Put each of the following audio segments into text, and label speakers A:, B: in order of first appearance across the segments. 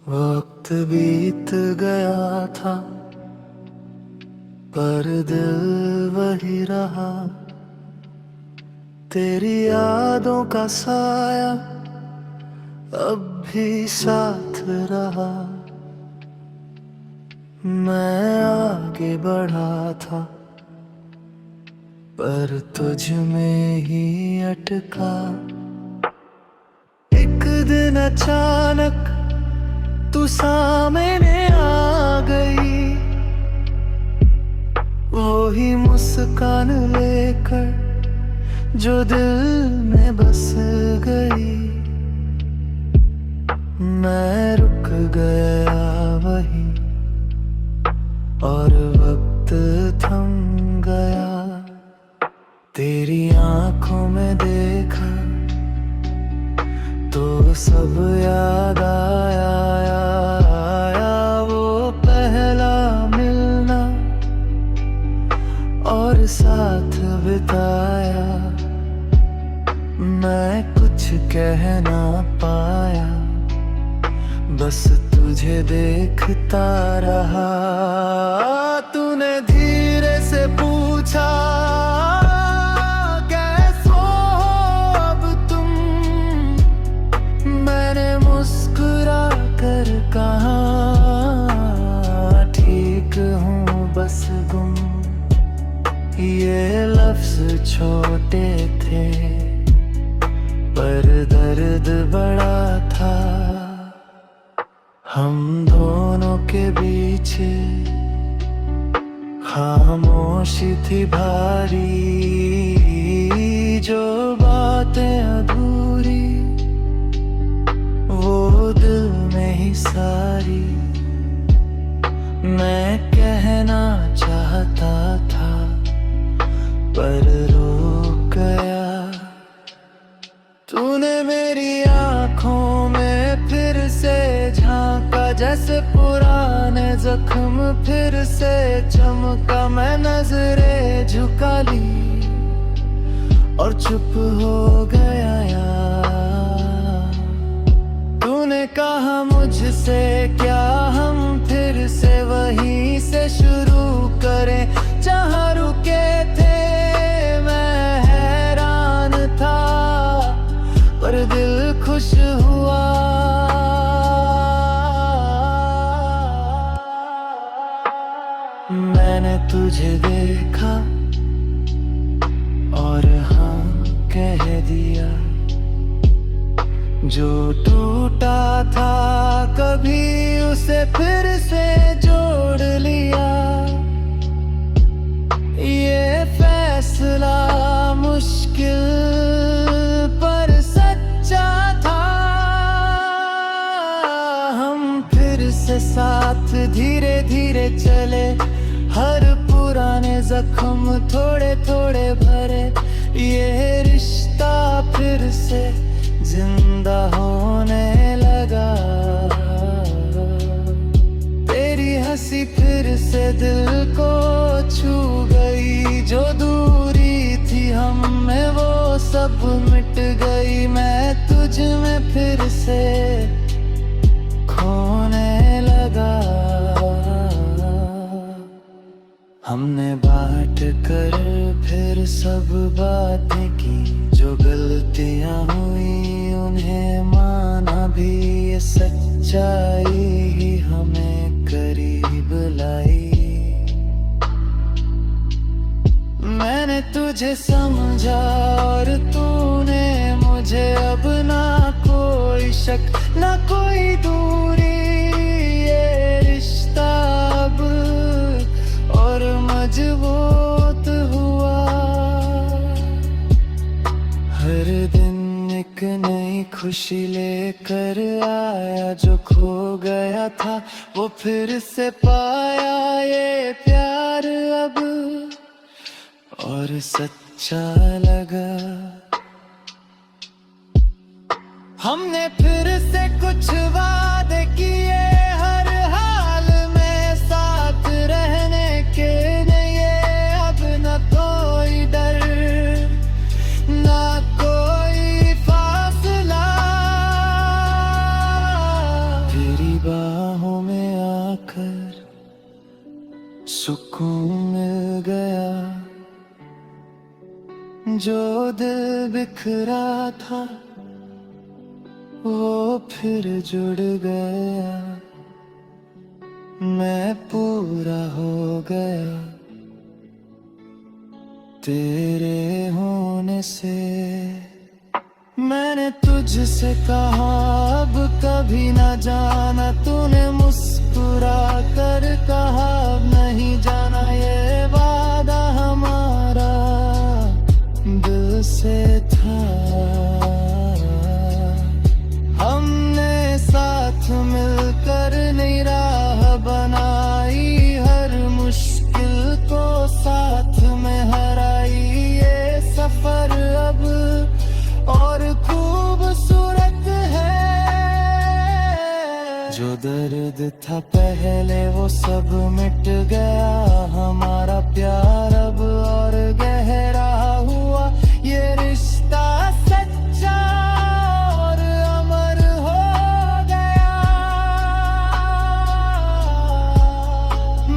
A: वक्त बीत गया था पर दिल वही रहा। तेरी यादों का साया अब भी साथ रहा। मैं आगे बढ़ा था पर तुझ में ही अटका। एक दिन अचानक तू सामने आ गई, वो ही मुस्कान लेकर जो दिल में बस गई। मैं रुक गया वहीं और वक्त थम गया। तेरी आंखों में देखा तो सब याद आया। वो पहला मिलना और साथ बिताया। मैं कुछ कह ना पाया, बस तुझे देखता रहा। तूने धीरे से पूछा, कैसे हो अब तुम? मैंने मुस्कुरा कर कहा, ठीक हूँ बस गुम। ये लफ्ज छोटे थे पर दर्द बड़ा था। हम दोनों के बीच खामोशी थी भारी। जो बातें अधूरी वो दिल में ही सारी मैं कहना चाहता था पर रुक गया। तूने मेरी आंखों में फिर से झांका, जैसे पुराने जख्म फिर से चमका। मैं नजरें झुका ली और चुप हो गया यार। तूने कहा मुझसे क्या हम फिर से वहीं से शुरू करें जहाँ रुके थे। मैं हैरान था पर दिल खुश हुआ। मैंने तुझे देखा और हाँ कह दिया। जो टूटा था कभी उसे फिर से जोड़ लिया। ये फैसला मुश्किल पर सच्चा था। हम फिर से साथ धीरे धीरे चले, हर पुराने जख्म थोड़े थोड़े भरे। ये रिश्ता फिर से जिंदा होने लगा। तेरी हंसी फिर से दिल को छू गई। जो दूरी थी हम में वो सब मिट गई। मैं तुझ में फिर से खोने लगा। हमने बांट कर फिर सब बातें की। जो गलतियां हुई उन्हें माना भी। ये सच्चाई ही हमें करीब लाई। मैंने तुझे समझा और तूने मुझे। अब ना कोई शक ना कोई दूरी। ये रिश्ता अब और मजबूत हुआ। हर दिन एक नई खुशी लेकर आया। जो खो गया था वो फिर से पाया। ये प्यार अब और सच्चा लगा। हमने फिर से कुछ वादे किए, हर हाल में साथ रहने के। लिए अब न कोई डर ना कोई फासला। तेरी बात सुकून मिल गया, जो दिल बिखरा था वो फिर जुड़ गया, मैं पूरा हो गया तेरे होने से। मैंने तुझसे कहा अब कभी ना जाना, तूने मुस्कुरा कर कहा अब नहीं जाना, ये वादा हमारा दिल से था। हमने साथ मिलकर नई राह बनाई, हर मुश्किल को साथ में हराई, ये सफर अब और खूबसूरत है। जो दर्द था पहले वो सब मिट गया, हमारा प्यार अब और गहरा हुआ, ये रिश्ता सच्चा और अमर हो गया।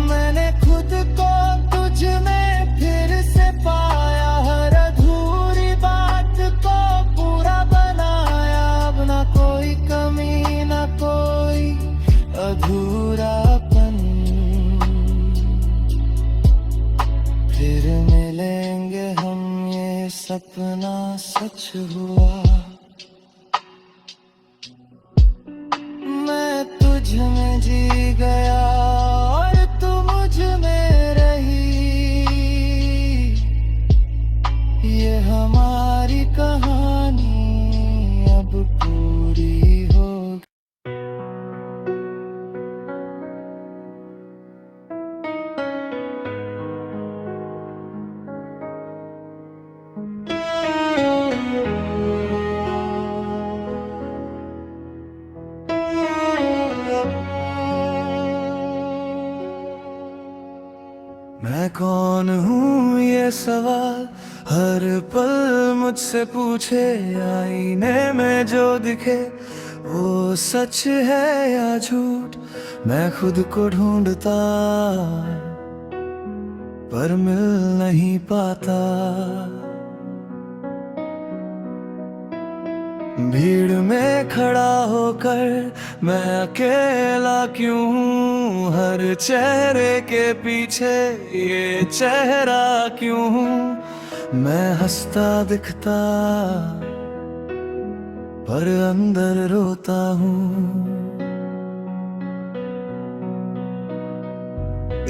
A: मैंने खुद को तुझ में फिर से पाया, हर अधूरी बात को पूरा बनाया, अब ना कोई कमी ना कोई अधूरापन। फिर मिलेंगे हम ये सपना सच हुआ, मैं तुझ में जी गया और तू मुझ में रही, ये हमारी कहानी अब पूरी होगी। मैं कौन हूँ ये सवाल हर पल मुझसे पूछे, आईने में जो दिखे वो सच है या झूठ, मैं खुद को ढूंढता पर मिल नहीं पाता। भीड़ में खड़ा होकर मैं अकेला क्यों हूँ, हर चेहरे के पीछे ये चेहरा क्यों हूँ, मैं हंसता दिखता पर अंदर रोता हूँ।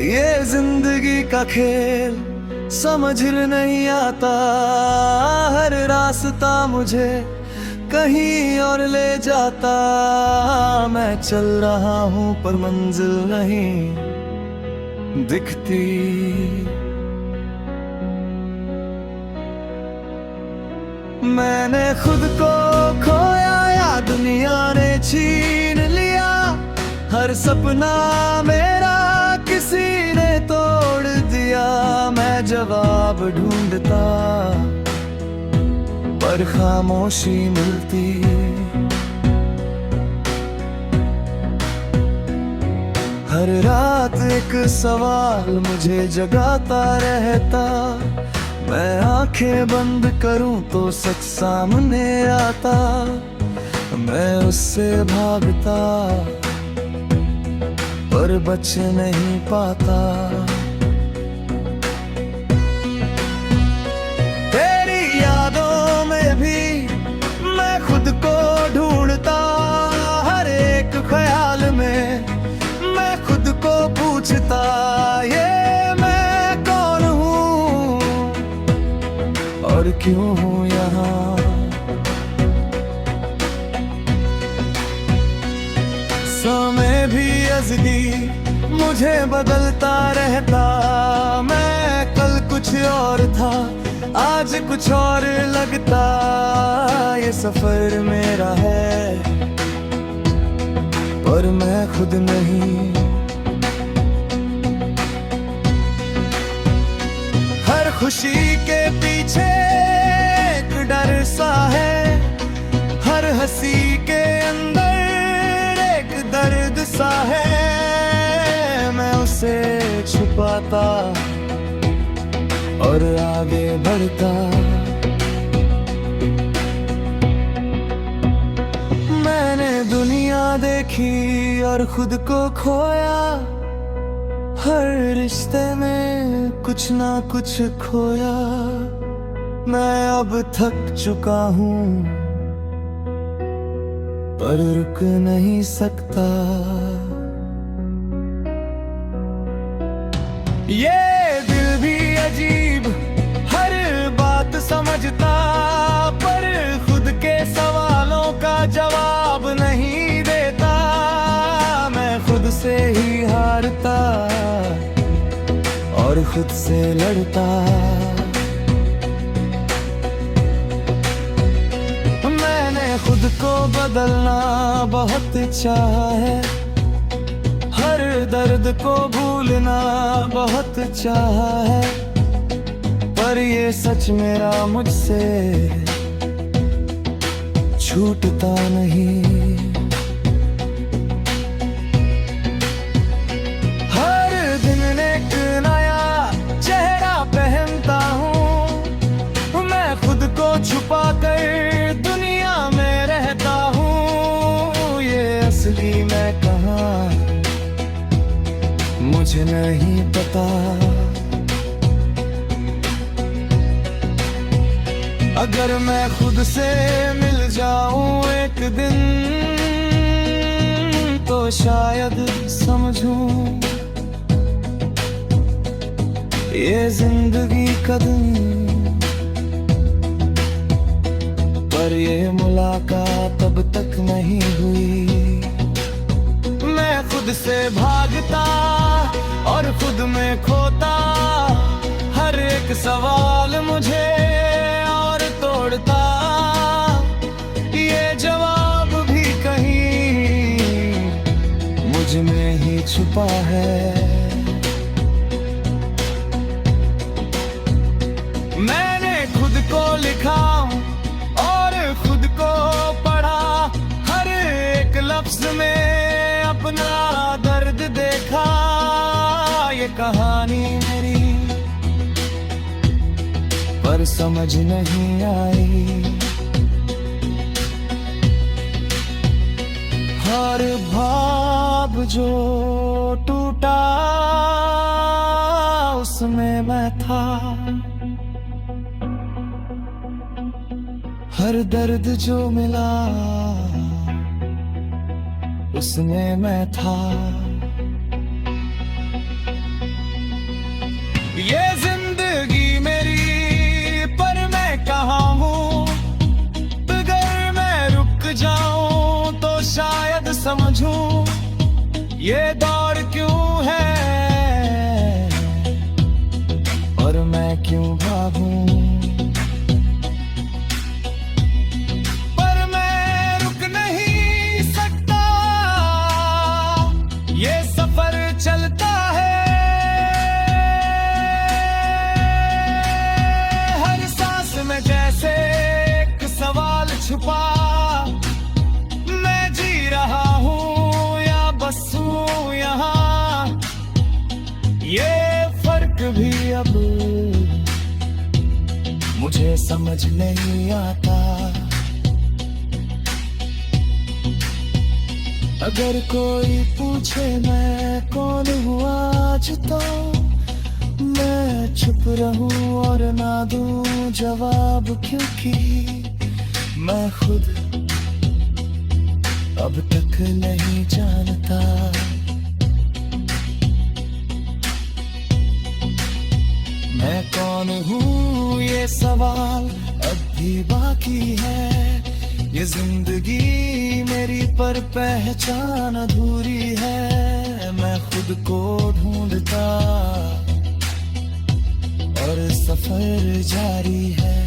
A: ये जिंदगी का खेल समझ नहीं आता, हर रास्ता मुझे कहीं और ले जाता, मैं चल रहा हूँ पर मंजिल नहीं दिखती। मैंने खुद को खोया या दुनिया ने छीन लिया, हर सपना मेरा किसी ने तोड़ दिया, मैं जवाब ढूंढता पर खामोशी मिलती। हर रात एक सवाल मुझे जगाता रहता, मैं आंखें बंद करूं तो सच सामने आता, मैं उससे भागता पर बच नहीं पाता। तेरी यादों में भी मैं खुद को ढूंढता, हर एक ख्याल में मैं खुद को पूछता, ये मैं कौन हूँ और क्यों हूँ यहाँ। समय भी अज़ली मुझे बदलता रहता, मैं कल कुछ और था आज कुछ और लगता, ये सफर मेरा है पर मैं खुद नहीं। हर खुशी के पीछे एक डर सा है, हर हंसी के अंदर एक दर्द सा है, मैं उसे छुपाता होता और आगे बढ़ता। मैंने दुनिया देखी और खुद को खोया, हर रिश्ते में कुछ ना कुछ खोया। मैं अब थक चुका हूँ पर रुक नहीं सकता। ये दिल भी अजीब हर बात समझता, पर खुद के सवालों का जवाब नहीं देता। मैं खुद से ही हारता और खुद से लड़ता। खुद को बदलना बहुत चाहा है, हर दर्द को भूलना बहुत चाहा है, पर ये सच मेरा मुझसे छूटता नहीं। हर दिन एक नया चेहरा पहनता हूँ, मैं खुद को छुपा कर मैं कहाँ मुझे नहीं पता। अगर मैं खुद से मिल जाऊं एक दिन तो शायद समझूं ये जिंदगी कदम, पर ये मुलाकात अब तक नहीं हुई। खुद से भागता और खुद में खोता, हर एक सवाल मुझे और तोड़ता। ये जवाब भी कहीं मुझ में ही छुपा है। मैंने खुद को लिखा और खुद को पढ़ा, हर एक लफ्ज में अपना दर्द देखा। ये कहानी मेरी पर समझ नहीं आई। हर भाव जो टूटा उसमें मैं था, हर दर्द जो मिला उसमें मैं था। ये जिंदगी मेरी पर मैं कहाँ हूँ, अगर मैं रुक जाऊं तो शायद समझूं ये दौड़ क्यों है और मैं क्यों भागूं। चलता है हर सांस में जैसे एक सवाल छुपा, मैं जी रहा हूँ या बस हूँ यहाँ। ये फर्क भी अब मुझे समझ नहीं आता। अगर कोई पूछे मैं कौन हूँ आज, तो मैं चुप रहूं और ना दूं जवाब, क्योंकि मैं खुद अब तक नहीं जानता। मैं कौन हूँ ये सवाल अब भी बाकी है। ये जिंदगी मेरी पर पहचान अधूरी है। मैं खुद को ढूंढता और सफर जारी है।